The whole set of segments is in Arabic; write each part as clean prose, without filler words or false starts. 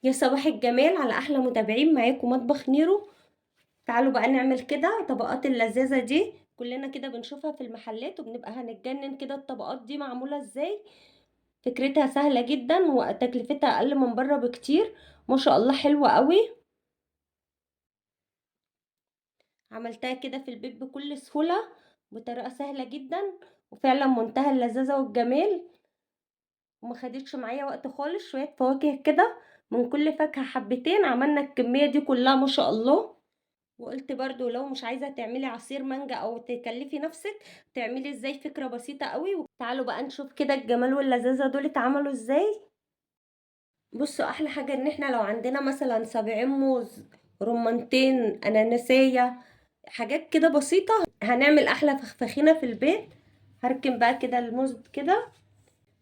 يا صباح الجمال على احلى متابعين، معاكم مطبخ نيرو. تعالوا بقى نعمل كده طبقات اللذاذه دي، كلنا كده بنشوفها في المحلات وبنبقى هنتجنن كده. الطبقات دي معموله ازاي؟ فكرتها سهله جدا وتكلفتها اقل من بره بكتير. ما شاء الله حلوه قوي. عملتها كده في البيت بكل سهوله، بطريقه سهله جدا، وفعلا منتهى اللذاذه والجمال. وما خدتش معايا وقت خالص، شويه فواكه كده من كل فاكهه حبتين، عملنا الكميه دي كلها ما شاء الله. وقلت برضو لو مش عايزة تعملي عصير مانجا او تكلفي نفسك، تعملي ازاي؟ فكرة بسيطة قوي. تعالوا بقى نشوف كده الجمال واللذاذة دول اتعملوا ازاي. بصوا، احلى حاجة ان احنا لو عندنا مثلا 70 موز، رمانتين، اناناسية، حاجات كده بسيطة، هنعمل احلى فخفخينة في البيت. هركن بقى كده الموز كده.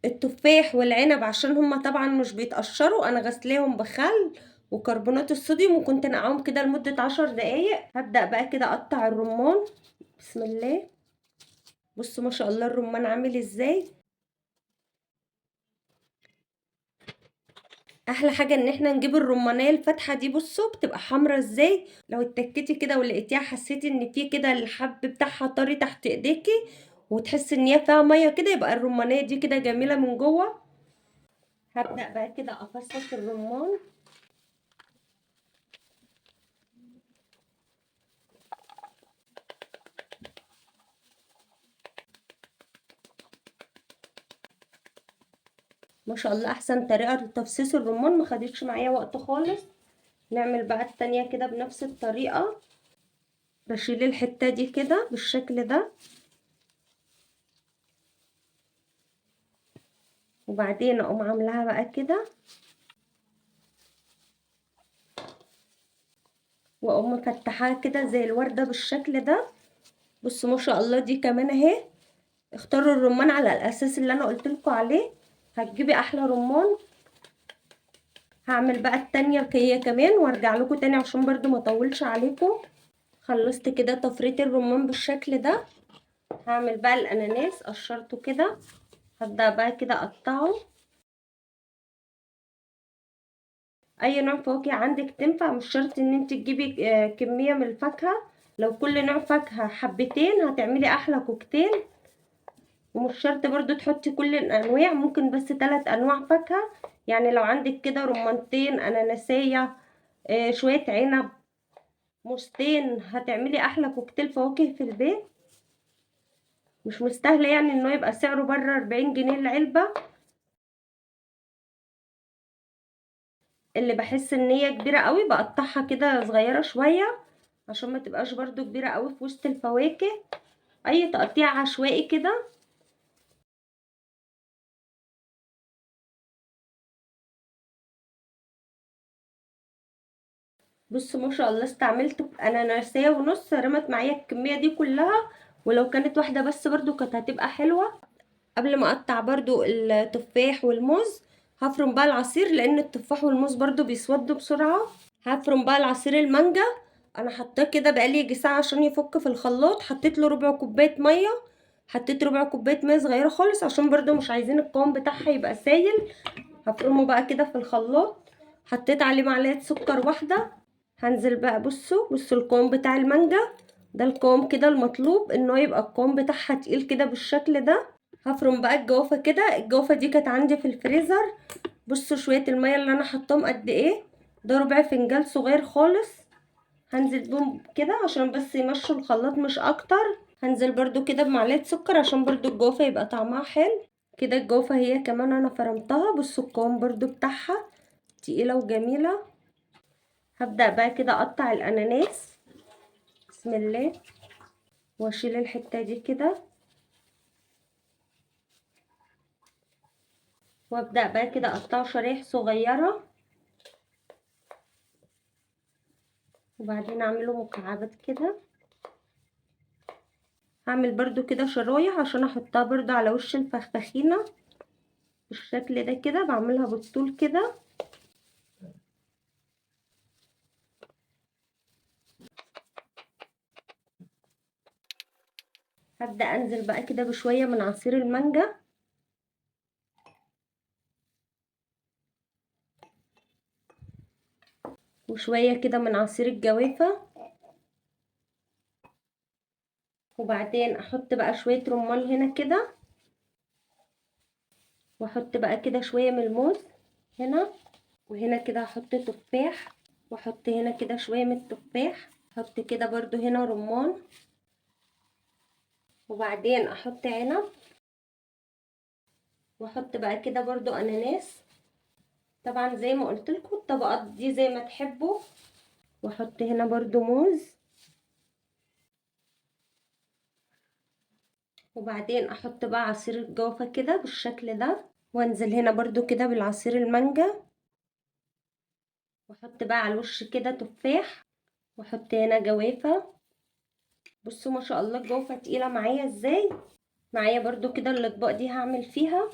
التفاح والعنب عشان هما طبعا مش بيتقشروا، انا غسلاهم بخل وكربونات الصوديوم وكنت نقعهم كده لمدة 10 دقايق. هبدأ بقى كده اقطع الرمان. بسم الله. بصوا ما شاء الله الرمان عامل ازاي. احلى حاجة ان احنا نجيب الرمانية الفاتحة دي، بصوا بتبقى حمرا ازاي. لو اتكتي كده ولقيتيها حسيتي ان في كده الحب بتاعها طري تحت ايديكي، وتحسي ان هي فيها مية كده، يبقى الرمانية دي كده جميلة من جوه. هبدأ بقى كده افصص الرمان. ما شاء الله احسن طريقة لتفصيص الرمان، ما خدتش معايا وقت خالص. نعمل بقى التانية كده بنفس الطريقة. بشيل الحتة دي كده بالشكل ده، وبعدين اقوم عاملاها بقى كده، واقوم مفتحاها كده زي الوردة بالشكل ده. بصوا ما شاء الله دي كمان اهي. اختاروا الرمان على الاساس اللي انا قلتلكوا عليه، هتجيبي احلى رمان. هعمل بقى التانية هي كمان وارجع لكم تاني عشان برضو ما اطولش عليكم. خلصت كده تفريط الرمان بالشكل ده. هعمل بقى الاناناس، قشرته كده. هبدأ بقى كده اقطعه. اي نوع فواكه عندك تنفع، مش شرط ان انت تجيبي كمية من الفاكهة. لو كل نوع فاكهة حبتين هتعملي احلى كوكتيل. ومش شرط برضو تحطي كل الانواع، ممكن بس 3 انواع فاكهة. يعني لو عندك كده رمانتين، اناناسية، شوية عنب، موزتين، هتعملي احلى كوكتيل فواكه في البيت. مش مستاهله يعني انه يبقى سعره بره 40 جنيه العلبة. اللي بحس ان هي كبيرة قوي بقطعها كده صغيرة شوية، عشان ما تبقاش برضو كبيرة قوي في وسط الفواكه. اي تقطيع عشوائي كده. بصوا ما شاء الله استعملت اناناسيه ونص، رمت معايا الكميه دي كلها. ولو كانت واحده بس برضو كانت هتبقى حلوه. قبل ما اقطع برضو التفاح والموز، هفرم بقى العصير لان التفاح والموز برضو بيسودوا بسرعه. هفرم بقى العصير المانجا. انا حطاه كده بقالي يجي ساعه عشان يفك في الخلاط. حطيت له ربع كوبايه ميه. حطيت ربع كوبايه ميه صغيره خالص عشان برضو مش عايزين القوام بتاعها يبقى سايل. هفرمه بقى كده في الخلاط. حطيت عليه معلقه سكر واحده. هنزل بقى، بصوا القوام بتاع المانجا. ده القوام كده المطلوب، انه يبقى القوام بتاعها تقيل كده بالشكل ده. هفرم بقى الجوافة كده. الجوافة دي كانت عندي في الفريزر. بصوا شوية المية اللي انا حطاهم قد ايه. ده ربع فنجان صغير خالص. هنزل بهم كده عشان بس يمشوا الخلاط مش اكتر. هنزل برضو كده بمعلقة سكر عشان برضو الجوافة يبقى طعمها حلو. كده الجوافة هي كمان انا فرمتها. بصوا القوام برضو بتاعها تقيلة وجميلة. هبدأ بقى كده اقطع الاناناس. بسم الله. واشيل الحتة دي كده. وابدأ بقى كده اقطعه شرايح صغيرة. وبعدين اعمله مكعبات كده. هعمل برضو كده شرايح عشان احطها برضو على وش الفخفخينة بالشكل ده كده. بعملها بالطول كده. هبدأ انزل بقى كده بشوية من عصير المانجا. وشوية كده من عصير الجوافة. وبعدين احط بقى شوية رمان هنا كده، واحط بقى كده شوية من الموز هنا، وهنا كده هحط تفاح، واحط هنا كده شوية من التفاح، احط كده برضو هنا رمان، وبعدين احط عنب، واحط بقى كده برضو اناناس، طبعا زي ما قلت لكم الطبقات دي زي ما تحبوا. واحط هنا برضو موز، وبعدين احط بقى عصير الجوافة كده بالشكل ده، وانزل هنا برضو كده بالعصير المانجا، واحط بقى على الوش كده تفاح، واحط هنا جوافة. بصوا ما شاء الله الجوافة تقيلة معايا ازاي. معايا برضو كده الاطباق دي هعمل فيها.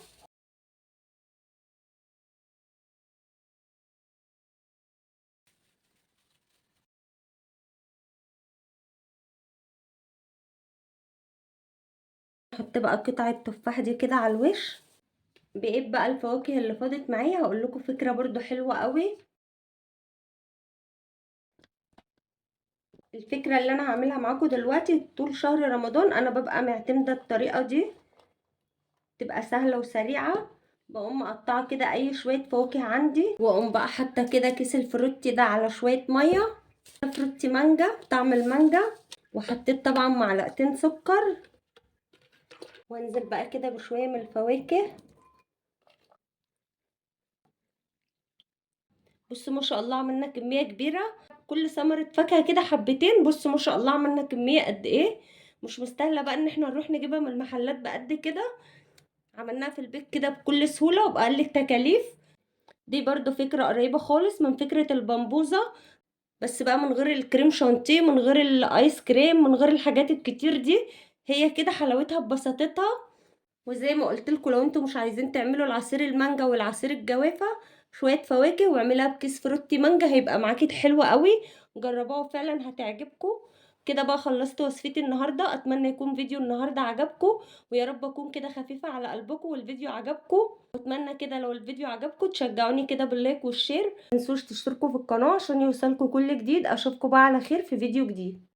احط بقى قطعة تفاح دي كده على الوش. بقيت بقى الفواكه اللي فاضت معايا هقول لكم فكرة برضو حلوة قوي. الفكرة اللي انا هعملها معاكم دلوقتي طول شهر رمضان انا ببقى معتمدة الطريقة دي، تبقى سهلة وسريعة. بقوم مقطعة كده اي شوية فواكه عندي، واقوم بقى حاطة كده كيس الفروتي ده على شوية مية، فروتي مانجا طعم المانجا، وحطيت طبعا معلقتين سكر، وانزل بقى كده بشوية من الفواكه. بصوا ما شاء الله عملنا كمية كبيرة، كل ثمرة فاكهة كده حبتين. بصوا ما شاء الله عملنا كمية قد ايه، مش مستاهلة بقى ان احنا نروح نجيبها من المحلات بقد كده، عملناها في البيت كده بكل سهولة وبأقل التكاليف. دي برضو فكرة قريبة خالص من فكرة البمبوزة، بس بقى من غير الكريم شانتيه، من غير الايس كريم، من غير الحاجات الكتير دي. هي كده حلاوتها ببساطتها. وزي ما قلت لكم لو انتم مش عايزين تعملوا العصير المانجا والعصير الجوافه، شويه فواكه واعملها بكيس فروتي مانجا هيبقى معاكي حلوه قوي. جربوها فعلا هتعجبكم. كده بقى خلصت وصفتي النهارده، اتمنى يكون فيديو النهارده عجبكم، ويا رب اكون كده خفيفه على قلبكم والفيديو عجبكم. واتمنى كده لو الفيديو عجبكم تشجعوني كده باللايك والشير، متنسوش تشتركوا في القناه عشان يوصلكم كل جديد. اشوفكم بقى على خير في فيديو جديد.